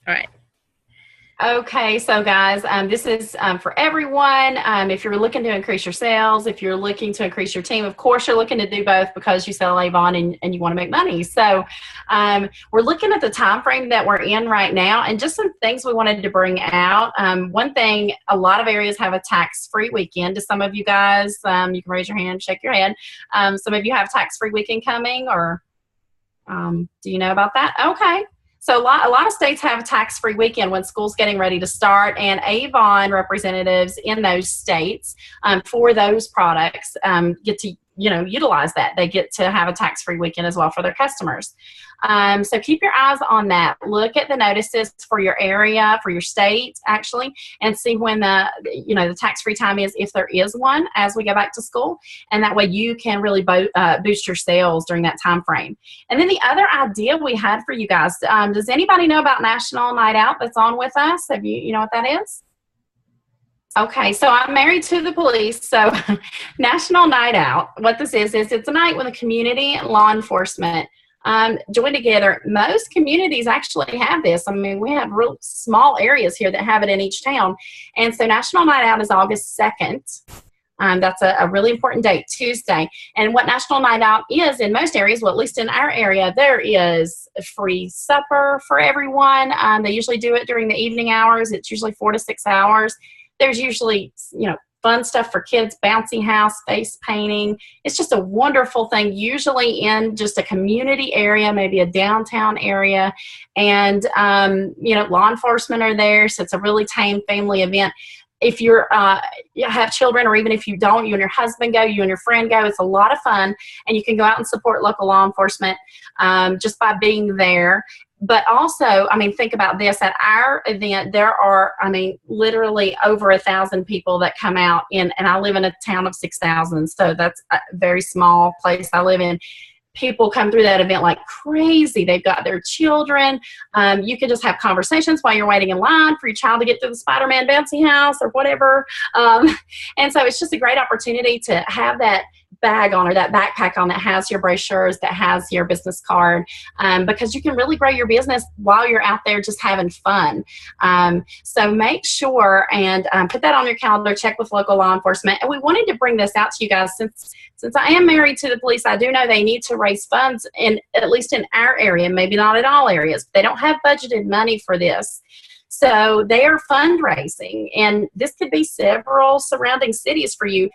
All right. Okay, so guys, this is for everyone. If you're looking to increase your sales, if you're looking to increase your team, of course you're looking to do both because you sell Avon and you want to make money. So we're looking at the time frame that we're in right now and just some things we wanted to bring out. One thing, a lot of areas have a tax-free weekend. To some of you guys, you can raise your hand, shake your head. Some of you have tax-free weekend coming, or do you know about that? Okay. So a lot of states have a tax-free weekend when school's getting ready to start, and Avon representatives in those states for those products get to utilize that. They get to have a tax-free weekend as well for their customers. So keep your eyes on that. Look at the notices for your area, for your state, actually, and see when the tax-free time is, if there is one, as we go back to school. And that way you can really boost your sales during that time frame. And then the other idea we had for you guys, does anybody know about National Night Out that's on with us? Have you know what that is? Okay, so I'm married to the police, so National Night Out, what this is it's a night when the community and law enforcement join together. Most communities actually have this. I mean, we have real small areas here that have it in each town. And so National Night Out is August 2nd. That's a really important date, Tuesday. And what National Night Out is in most areas, well, at least in our area, there is a free supper for everyone. They usually do it during the evening hours. It's usually 4 to 6 hours. There's usually, fun stuff for kids, bouncy house, face painting. It's just a wonderful thing, usually in just a community area, maybe a downtown area. And, law enforcement are there, so it's a really tame family event. If you have children, or even if you don't, you and your husband go, you and your friend go, it's a lot of fun. And you can go out and support local law enforcement just by being there. But also, think about this. At our event, there are, literally over 1,000 people that come out and I live in a town of 6,000. So that's a very small place I live in. People come through that event like crazy. They've got their children. You can just have conversations while you're waiting in line for your child to get to the Spider-Man bouncy house or whatever. And so it's just a great opportunity to have that bag on, or that backpack on, that has your brochures, that has your business card, because you can really grow your business while you're out there just having fun. So make sure and put that on your calendar, check with local law enforcement. And we wanted to bring this out to you guys since I am married to the police. I do know they need to raise funds, at least in our area, maybe not in all areas. They don't have budgeted money for this. So they are fundraising, and this could be several surrounding cities for you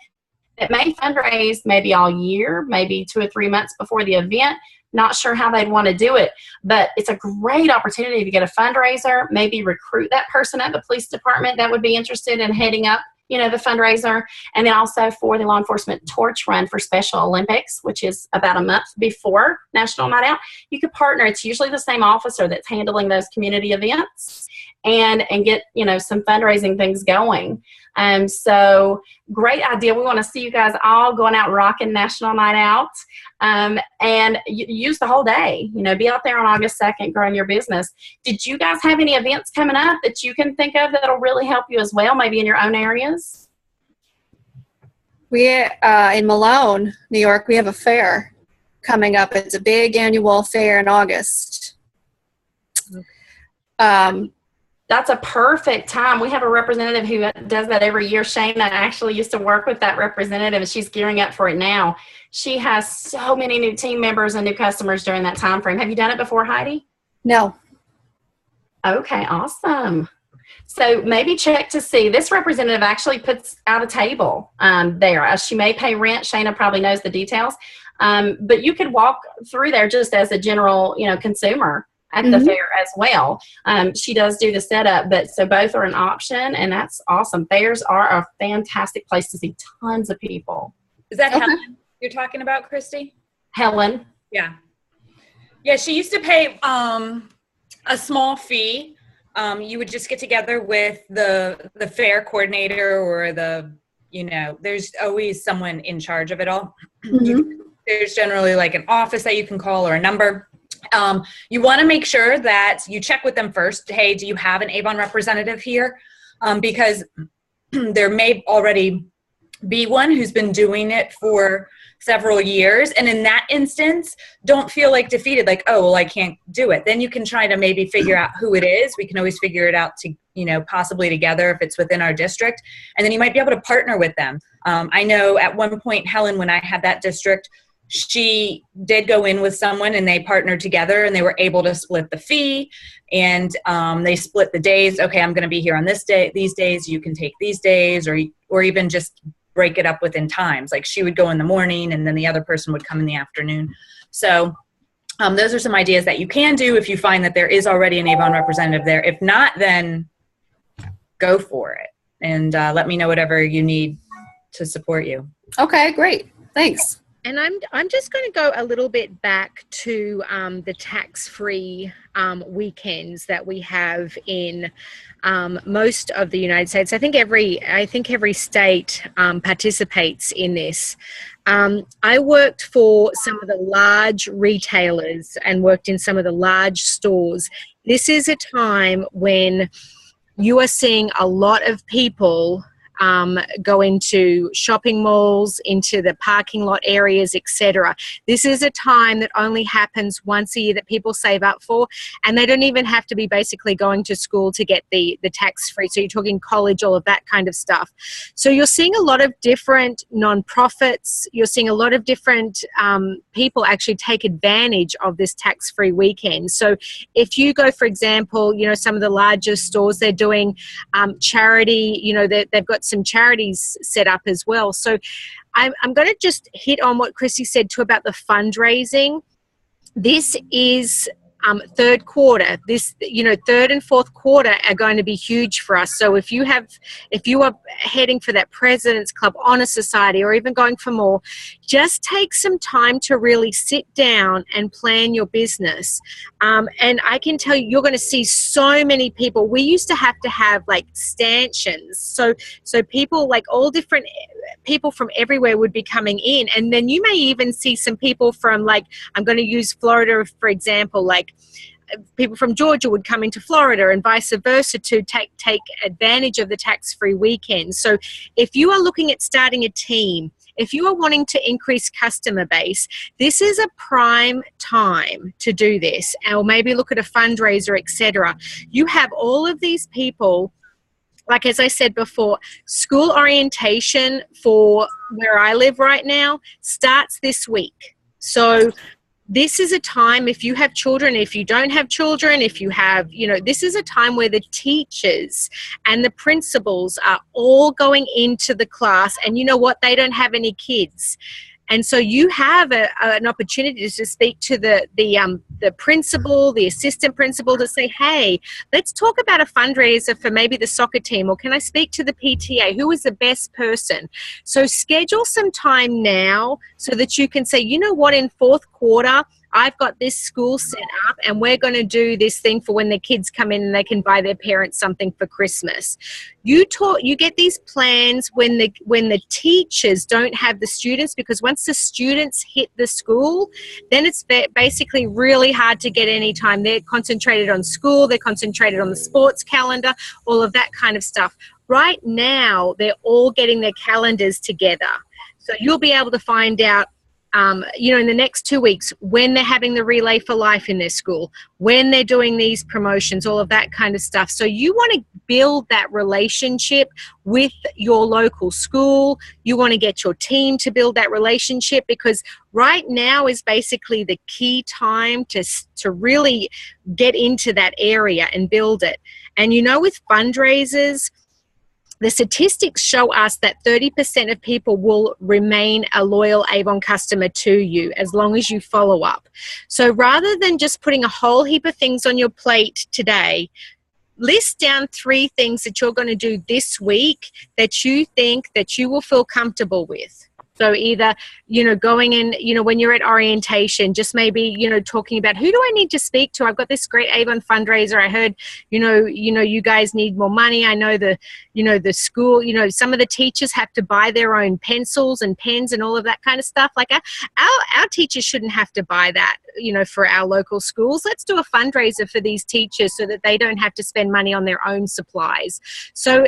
that may fundraise maybe all year, maybe 2 or 3 months before the event. Not sure how they'd want to do it, but it's a great opportunity to get a fundraiser, maybe recruit that person at the police department that would be interested in heading up the fundraiser. And then also for the law enforcement torch run for Special Olympics, which is about a month before National Night Out. You could partner. It's usually the same officer that's handling those community events, and get some fundraising things going. So great idea. We want to see you guys all going out rocking National Night Out, and use the whole day. Be out there on August 2nd growing your business. Did you guys have any events coming up that you can think of that'll really help you as well, maybe in your own areas? We in Malone, New York, we have a fair coming up. It's a big annual fair in August. That's a perfect time. We have a representative who does that every year. Shayna actually used to work with that representative, and she's gearing up for it now. She has so many new team members and new customers during that time frame. Have you done it before, Heidi? No. Okay, awesome. So maybe check to see. This representative actually puts out a table there. She may pay rent. Shayna probably knows the details. But you could walk through there just as a general, consumer at the fair as well. She does do the setup, but so both are an option, and that's awesome. Fairs are a fantastic place to see tons of people. Is that Helen you're talking about, Christy? Helen? Yeah. Yeah, she used to pay a small fee. You would just get together with the fair coordinator, or there's always someone in charge of it all. There's generally like an office that you can call, or a number. You want to make sure that you check with them first. Hey, do you have an Avon representative here? Because there may already be one who's been doing it for several years. And in that instance, don't feel like defeated, like, oh, well, I can't do it. Then you can try to maybe figure out who it is. We can always figure it out to, possibly together if it's within our district. And then you might be able to partner with them. I know at one point, Helen, when I had that district, she did go in with someone and they partnered together and they were able to split the fee, and they split the days. Okay, I'm going to be here on this day, these days, you can take these days, or even just break it up within times. Like she would go in the morning and then the other person would come in the afternoon. So those are some ideas that you can do if you find that there is already an Avon representative there. If not, then go for it and let me know whatever you need to support you. Okay, great. Thanks. And I'm just going to go a little bit back to the tax-free weekends that we have in most of the United States. I think every state participates in this. I worked for some of the large retailers and worked in some of the large stores. This is a time when you are seeing a lot of people go into shopping malls, into the parking lot areas, etc. This is a time that only happens once a year that people save up for, and they don't even have to be basically going to school to get the tax-free. So you're talking college, all of that kind of stuff. So you're seeing a lot of different nonprofits. You're seeing a lot of different people actually take advantage of this tax-free weekend. So if you go, for example, some of the larger stores, they're doing charity, they've got some charities set up as well. So I'm going to just hit on what Chrissy said too about the fundraising. This is third quarter. This, third and fourth quarter are going to be huge for us. So if you are heading for that President's Club, Honor Society, or even going for more, just take some time to really sit down and plan your business. And I can tell you, you're going to see so many people. We used to have like stanchions. So people, like all different people from everywhere would be coming in. And then you may even see some people from, like, I'm going to use Florida, for example, like people from Georgia would come into Florida and vice versa to take advantage of the tax-free weekend. So if you are looking at starting a team, if you are wanting to increase customer base, this is a prime time to do this, or maybe look at a fundraiser, etc. You have all of these people. Like, as I said before, school orientation for where I live right now starts this week. So this is a time, if you have children, if you don't have children, if you have, this is a time where the teachers and the principals are all going into the class, and you know what? They don't have any kids. And so you have an opportunity to speak to the principal, the assistant principal, to say, hey, let's talk about a fundraiser for maybe the soccer team, or can I speak to the PTA? Who is the best person? So schedule some time now so that you can say, you know what, in fourth quarter, I've got this school set up and we're going to do this thing for when the kids come in and they can buy their parents something for Christmas. You get these plans when the teachers don't have the students, because once the students hit the school, then it's basically really hard to get any time. They're concentrated on school, they're concentrated on the sports calendar, all of that kind of stuff. Right now, they're all getting their calendars together. So you'll be able to find out in the next 2 weeks, when they're having the Relay for Life in their school, when they're doing these promotions, all of that kind of stuff. So you want to build that relationship with your local school. You want to get your team to build that relationship, because right now is basically the key time to really get into that area and build it. And with fundraisers, the statistics show us that 30% of people will remain a loyal Avon customer to you as long as you follow up. So rather than just putting a whole heap of things on your plate today, list down 3 things that you're going to do this week that you think that you will feel comfortable with. So either, going in, when you're at orientation, just maybe, talking about, who do I need to speak to? I've got this great Avon fundraiser. I heard, you guys need more money. I know the school, some of the teachers have to buy their own pencils and pens and all of that kind of stuff. Like our teachers shouldn't have to buy that. for our local schools. Let's do a fundraiser for these teachers so that they don't have to spend money on their own supplies. So,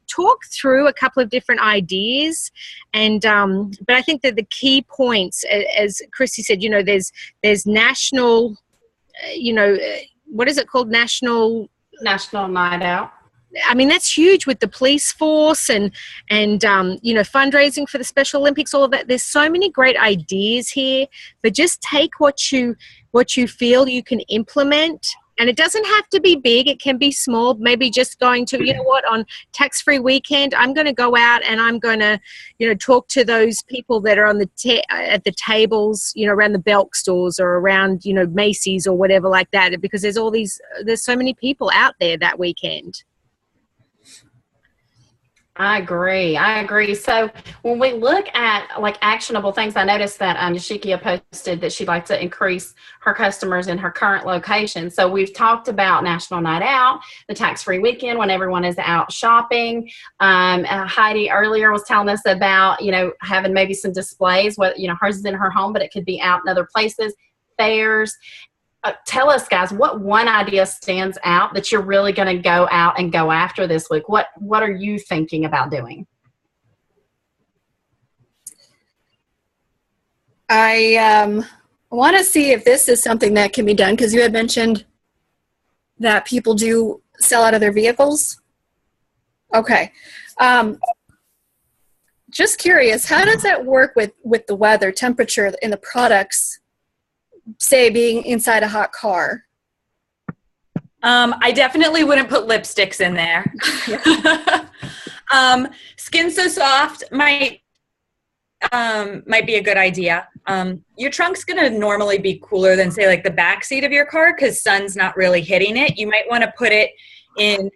talk through a couple of different ideas. And, but I think that the key points, as Christy said, there's national, what is it called? National Night Out. I mean, that's huge with the police force and fundraising for the Special Olympics, all of that. There's so many great ideas here, but just take what you feel you can implement. And it doesn't have to be big. It can be small. Maybe just going to, on tax-free weekend, I'm going to go out and I'm going to, talk to those people that are on at the tables, around the Belk stores or around, Macy's or whatever like that, because there's so many people out there that weekend. I agree. So when we look at like actionable things, I noticed that Yashikia posted that she'd like to increase her customers in her current location. So we've talked about National Night Out, the tax-free weekend when everyone is out shopping. Heidi earlier was telling us about, having maybe some displays, hers is in her home, but it could be out in other places, fairs. Tell us, guys, what one idea stands out that you're really going to go out and go after this week? What are you thinking about doing? I want to see if this is something that can be done, because you had mentioned that people do sell out of their vehicles. Okay. Just curious, how does that work with the weather, temperature, in the products, say being inside a hot car? I definitely wouldn't put lipsticks in there. Skin So Soft might be a good idea. Your trunk's going to normally be cooler than, say, like the back seat of your car because sun's not really hitting it. You might want to put it in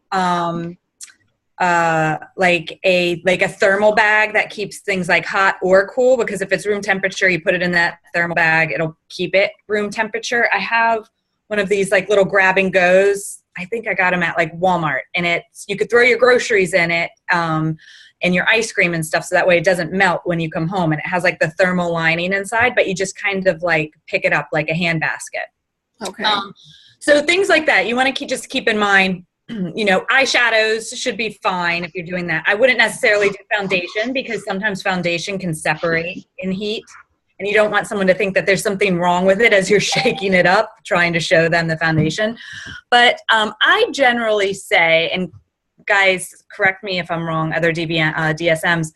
like a thermal bag that keeps things like hot or cool, because if it's room temperature, you put it in that thermal bag, it'll keep it room temperature. I have one of these like little grab and goes. I think I got them at like Walmart, and you could throw your groceries in it and your ice cream and stuff, so that way it doesn't melt when you come home, and it has like the thermal lining inside, but you just kind of like pick it up like a hand basket. Okay. So things like that you want to just keep in mind. Eyeshadows should be fine if you're doing that. I wouldn't necessarily do foundation, because sometimes foundation can separate in heat, and you don't want someone to think that there's something wrong with it as you're shaking it up, trying to show them the foundation. But I generally say, and guys, correct me if I'm wrong, other DSMs,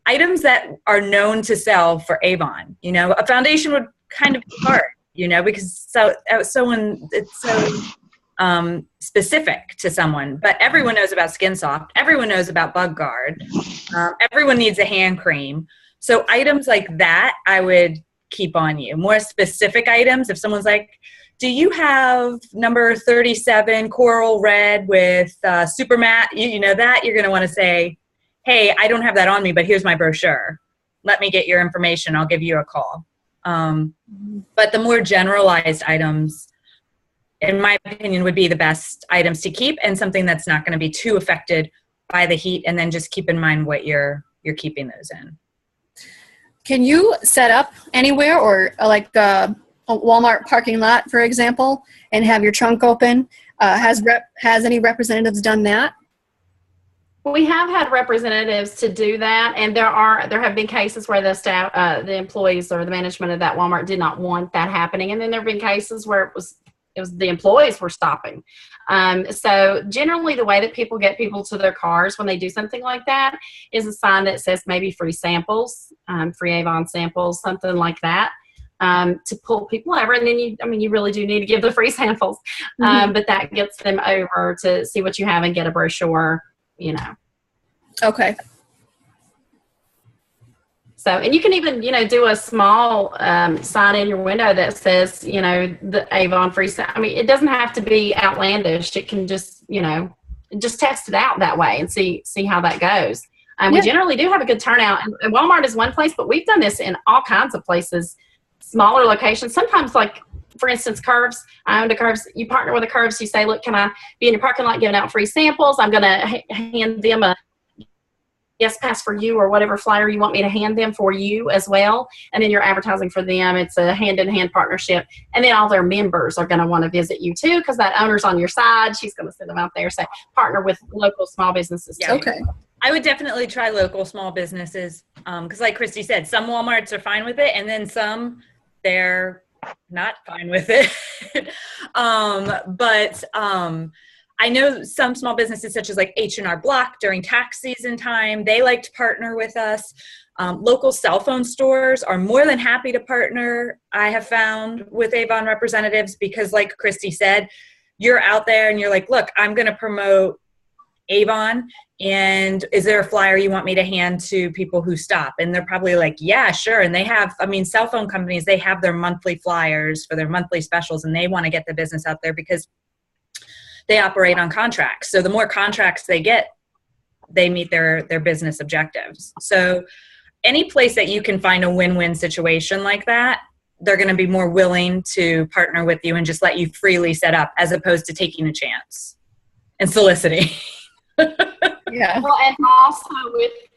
items that are known to sell for Avon. A foundation would kind of be hard, because when it's so specific to someone, but everyone knows about Skin Soft. Everyone knows about Bug Guard. Everyone needs a hand cream. So items like that, I would keep on you. More specific items, if someone's like, do you have number 37 coral red with super matte? That you're going to want to say, hey, I don't have that on me, but here's my brochure. Let me get your information. I'll give you a call. But the more generalized items, in my opinion, would be the best items to keep, and something that's not going to be too affected by the heat. And then just keep in mind what you're keeping those in. Can you set up anywhere, or like a Walmart parking lot, for example, and have your trunk open? Has any representatives done that? We have had representatives to do that, and there have been cases where the staff, the employees or the management of that Walmart did not want that happening, and then there have been cases where it was the employees were stopping. So generally the way that people get people to their cars when they do something like that is a sign that says maybe free samples, free Avon samples, something like that, to pull people over. And then you really do need to give the free samples, but that gets them over to see what you have and get a brochure, Okay. So, and you can even, do a small sign in your window that says, the Avon free. It doesn't have to be outlandish. It can just, just test it out that way and see how that goes. We generally do have a good turnout. And Walmart is one place, but we've done this in all kinds of places, smaller locations. Sometimes, like, for instance, Curves. I owned a Curves. You partner with a Curves. You say, look, can I be in your parking lot giving out free samples? I'm going to hand them Yes Pass for you or whatever flyer you want me to hand them for you as well. And then you're advertising for them. It's a hand-in-hand partnership. And then all their members are going to want to visit you too, because that owner's on your side. She's going to send them out there. So partner with local small businesses too. Okay. I would definitely try local small businesses because like Christy said, some Walmarts are fine with it and then some they're not fine with it. But I know some small businesses such as like H&R Block during tax season time, they like to partner with us. Local cell phone stores are more than happy to partner, I have found, with Avon representatives because like Christy said, you're out there and you're like, look, I'm going to promote Avon, and is there a flyer you want me to hand to people who stop? And they're probably like, yeah, sure. And they have, I mean, cell phone companies, they have their monthly flyers for their monthly specials, and they want to get the business out there because they operate on contracts. So the more contracts they get, they meet their business objectives. So any place that you can find a win-win situation like that, they're going to be more willing to partner with you and just let you freely set up as opposed to taking a chance and soliciting. Yeah. Well, and also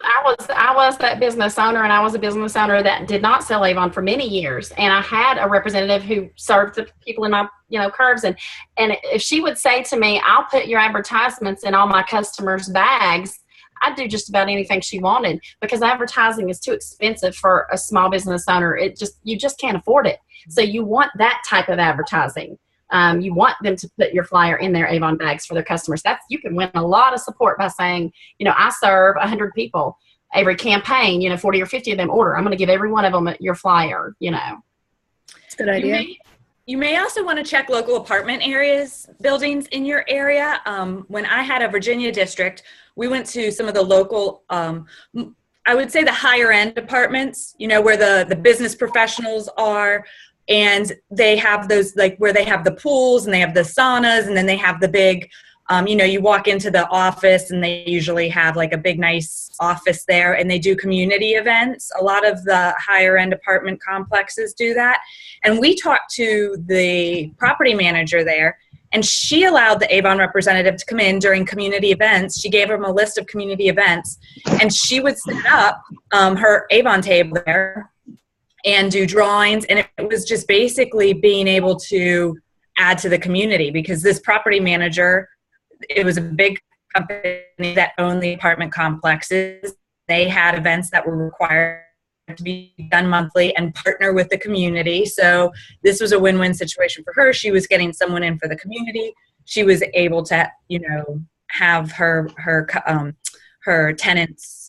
I was that business owner, and I was a business owner that did not sell Avon for many years. And I had a representative who served the people in my, curves. And if she would say to me, I'll put your advertisements in all my customers' bags, I'd do just about anything she wanted because advertising is too expensive for a small business owner. You just can't afford it. So you want that type of advertising. You want them to put your flyer in their Avon bags for their customers. You can win a lot of support by saying, I serve 100 people. Every campaign, 40 or 50 of them order. I'm going to give every one of them your flyer, It's a good idea. You may also want to check local apartment buildings in your area. When I had a Virginia district, we went to some of the local, I would say the higher end apartments, where the business professionals are. And they have those, like where they have the pools and they have the saunas, and then they have the big, you walk into the office and they usually have like a big, nice office there, and they do community events. A lot of the higher end apartment complexes do that. And we talked to the property manager there, and she allowed the Avon representative to come in during community events. She gave them a list of community events, and she would set up her Avon table there and do drawings. And it was just basically being able to add to the community because this property manager, it was a big company that owned the apartment complexes. They had events that were required to be done monthly and partner with the community. So this was a win-win situation for her. She was getting someone in for the community. She was able to, have her tenants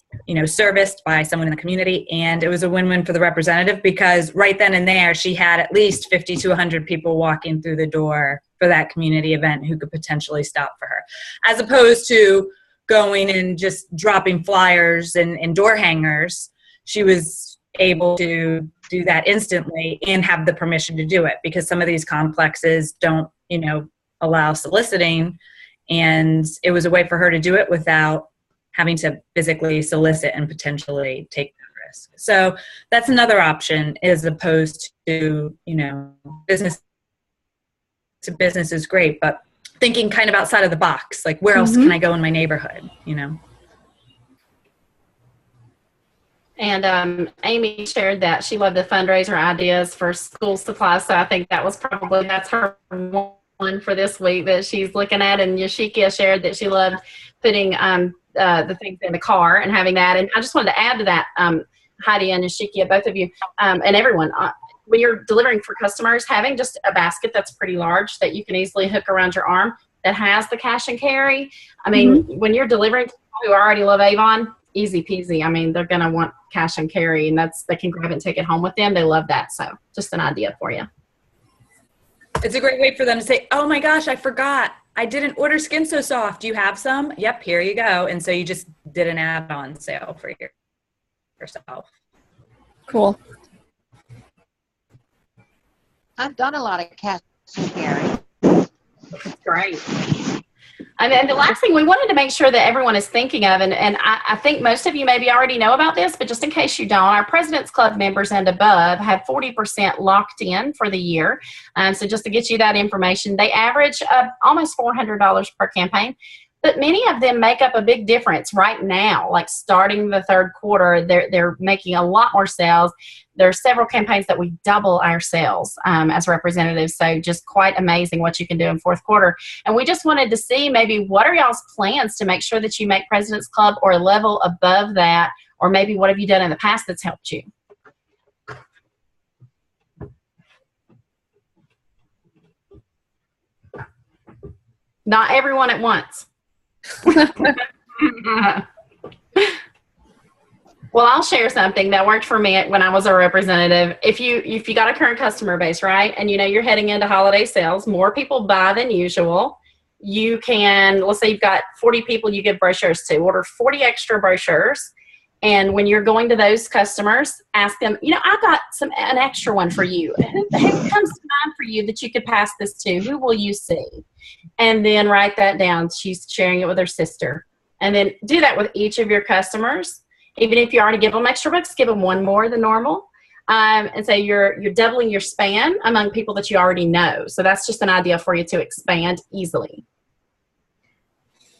serviced by someone in the community. And it was a win-win for the representative because right then and there, she had at least 50 to 100 people walking through the door for that community event who could potentially stop for her, as opposed to going and just dropping flyers and door hangers. She was able to do that instantly and have the permission to do it because some of these complexes don't, allow soliciting. And it was a way for her to do it without having to physically solicit and potentially take that risk. So that's another option as opposed to, business to business is great, but thinking kind of outside of the box, like where else can I go in my neighborhood, And Amy shared that she loved the fundraiser ideas for school supplies. So I think that's her one for this week that she's looking at. And Yashikia shared that she loved putting the things in the car and having that. And I just wanted to add to that, Heidi and Yashikia, both of you, and everyone, when you're delivering for customers, having just a basket that's pretty large that you can easily hook around your arm that has the cash and carry. I mean, when you're delivering to people who already love Avon, easy peasy. I mean, they're going to want cash and carry, and they can grab it and take it home with them. They love that. So just an idea for you. It's a great way for them to say, oh my gosh, I forgot. I didn't order Skin So Soft. Do you have some? Yep, here you go. And so you just did an add-on sale for yourself. Cool. I've done a lot of cash and carry. That's great. And the last thing we wanted to make sure that everyone is thinking of, and I think most of you maybe already know about this, but just in case you don't, our President's Club members and above have 40% locked in for the year. So just to get you that information, they average almost $400 per campaign. But many of them make up a big difference right now. Like starting the third quarter, they're making a lot more sales. There are several campaigns that we double our sales as representatives. So just quite amazing what you can do in fourth quarter. And we just wanted to see maybe what are y'all's plans to make sure that you make President's Club or a level above that, or maybe what have you done in the past that's helped you? Not everyone at once. Well, I'll share something that worked for me when I was a representative. If you got a current customer base, right, and you know you're heading into holiday sales, more people buy than usual. You can, let's say you've got 40 people you give brochures to, order 40 extra brochures. And when you're going to those customers, ask them, you know, I've got an extra one for you. Who comes to mind for you that you could pass this to? Who will you see? And then write that down. She's sharing it with her sister. And then do that with each of your customers. Even if you already give them extra books, give them one more than normal. And so you're doubling your span among people that you already know. So that's just an idea for you to expand easily.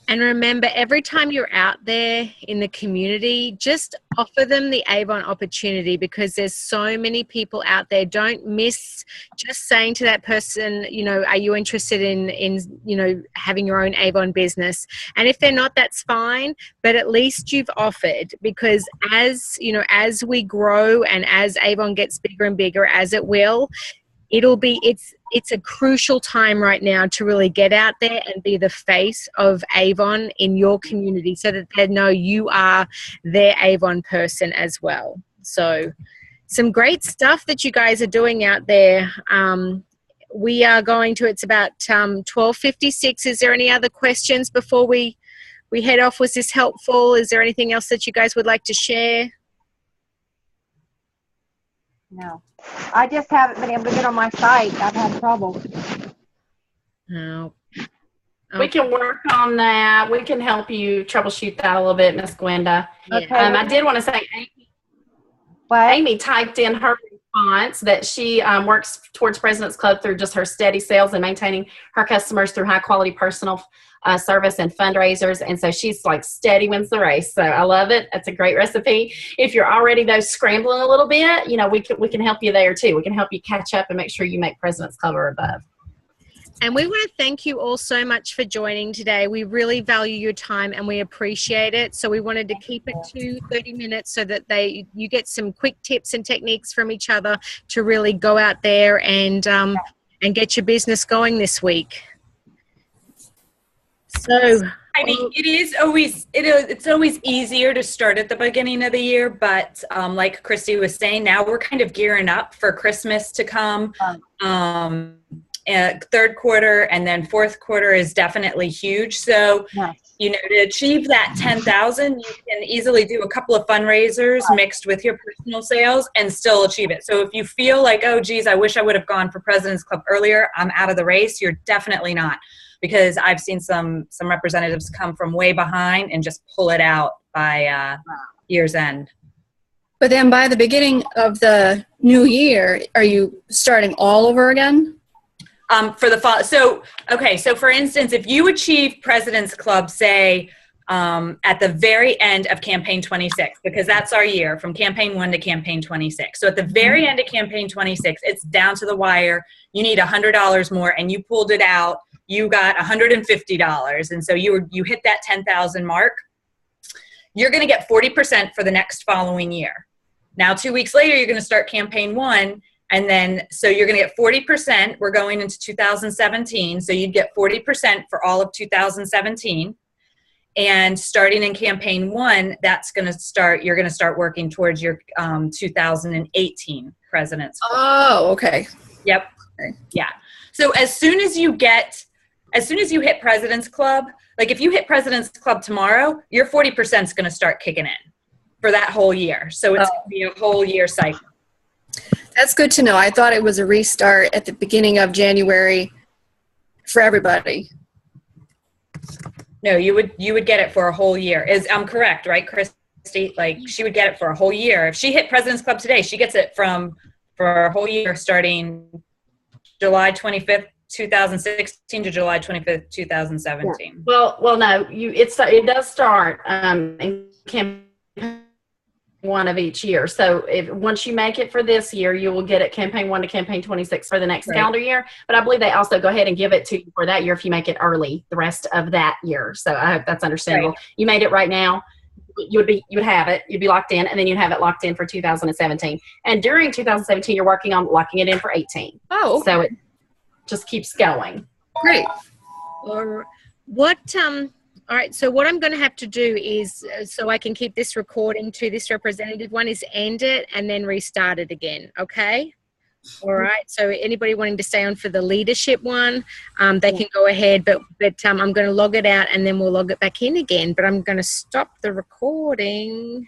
And remember, every time you're out there in the community, just offer them the Avon opportunity, because there's so many people out there. Don't miss just saying to that person, you know, are you interested in you know, having your own Avon business? And if they're not, that's fine. But at least you've offered, because as, you know, as we grow and as Avon gets bigger and bigger, as it will, it's a crucial time right now to really get out there and be the face of Avon in your community, so that they know you are their Avon person as well. So some great stuff that you guys are doing out there. We are going to, it's about 12:56. Is there any other questions before we head off? Was this helpful? Is there anything else that you guys would like to share? No. I just haven't been able to get on my site. I've had trouble. No. We can work on that. We can help you troubleshoot that a little bit, Miss Gwenda. Okay. I did want to say, Amy typed in her response that she works towards President's Club through just her steady sales and maintaining her customers through high quality personal service and fundraisers. And so she's like, steady wins the race. So I love it. That's a great recipe. If you're already though scrambling a little bit, you know, we can help you there too. We can help you catch up and make sure you make President's Club or above. And we want to thank you all so much for joining today. We really value your time and we appreciate it. So we wanted to keep it to 30 minutes so that you get some quick tips and techniques from each other to really go out there and get your business going this week. So I mean, it's always easier to start at the beginning of the year, but like Christy was saying, now we're kind of gearing up for Christmas to come. Third quarter and then fourth quarter is definitely huge. So, you know, to achieve that 10,000, you can easily do a couple of fundraisers mixed with your personal sales and still achieve it. So if you feel like, oh, geez, I wish I would have gone for President's Club earlier, I'm out of the race, you're definitely not. Because I've seen some representatives come from way behind and just pull it out by year's end. But then by the beginning of the new year, are you starting all over again? For the fall. So for instance, if you achieve President's Club, say, at the very end of campaign 26, because that's our year from campaign 1 to campaign 26. So at the very end of campaign 26, it's down to the wire. You need $100 more and you pulled it out. You got $150. And so you hit that 10,000 mark. You're going to get 40% for the next following year. Now, 2 weeks later, you're going to start campaign 1. And then, so you're going to get 40%. We're going into 2017. So you'd get 40% for all of 2017. And starting in campaign 1, you're going to start working towards your 2018 President's Club. Oh, okay. Yep. Okay. Yeah. So as soon as you hit President's Club, like if you hit President's Club tomorrow, your 40% is going to start kicking in for that whole year. So it's going to be a whole year cycle. That's good to know. I thought it was a restart at the beginning of January for everybody. No, you would get it for a whole year. I'm correct, right, Christy? Like she would get it for a whole year. If she hit President's Club today, she gets it for a whole year starting July 25th 2016 to July 25th, 2017. Well, no, it does start in campaign one of each year. So if once you make it for this year, you will get it campaign 1 to campaign 26 for the next calendar year. But I believe they also go ahead and give it to you for that year if you make it early the rest of that year. So I hope that's understandable. Right. You made it right now. You would have it. You'd be locked in, and then you'd have it locked in for 2017. And during 2017, you're working on locking it in for 18. Oh, So it just keeps going. great. Or what all right, so what I'm going to have to do is, so I can keep this recording to this representative one, is end it and then restart it again, okay? All right, so anybody wanting to stay on for the leadership one, they can go ahead, but I'm going to log it out and then we'll log it back in again, but I'm going to stop the recording.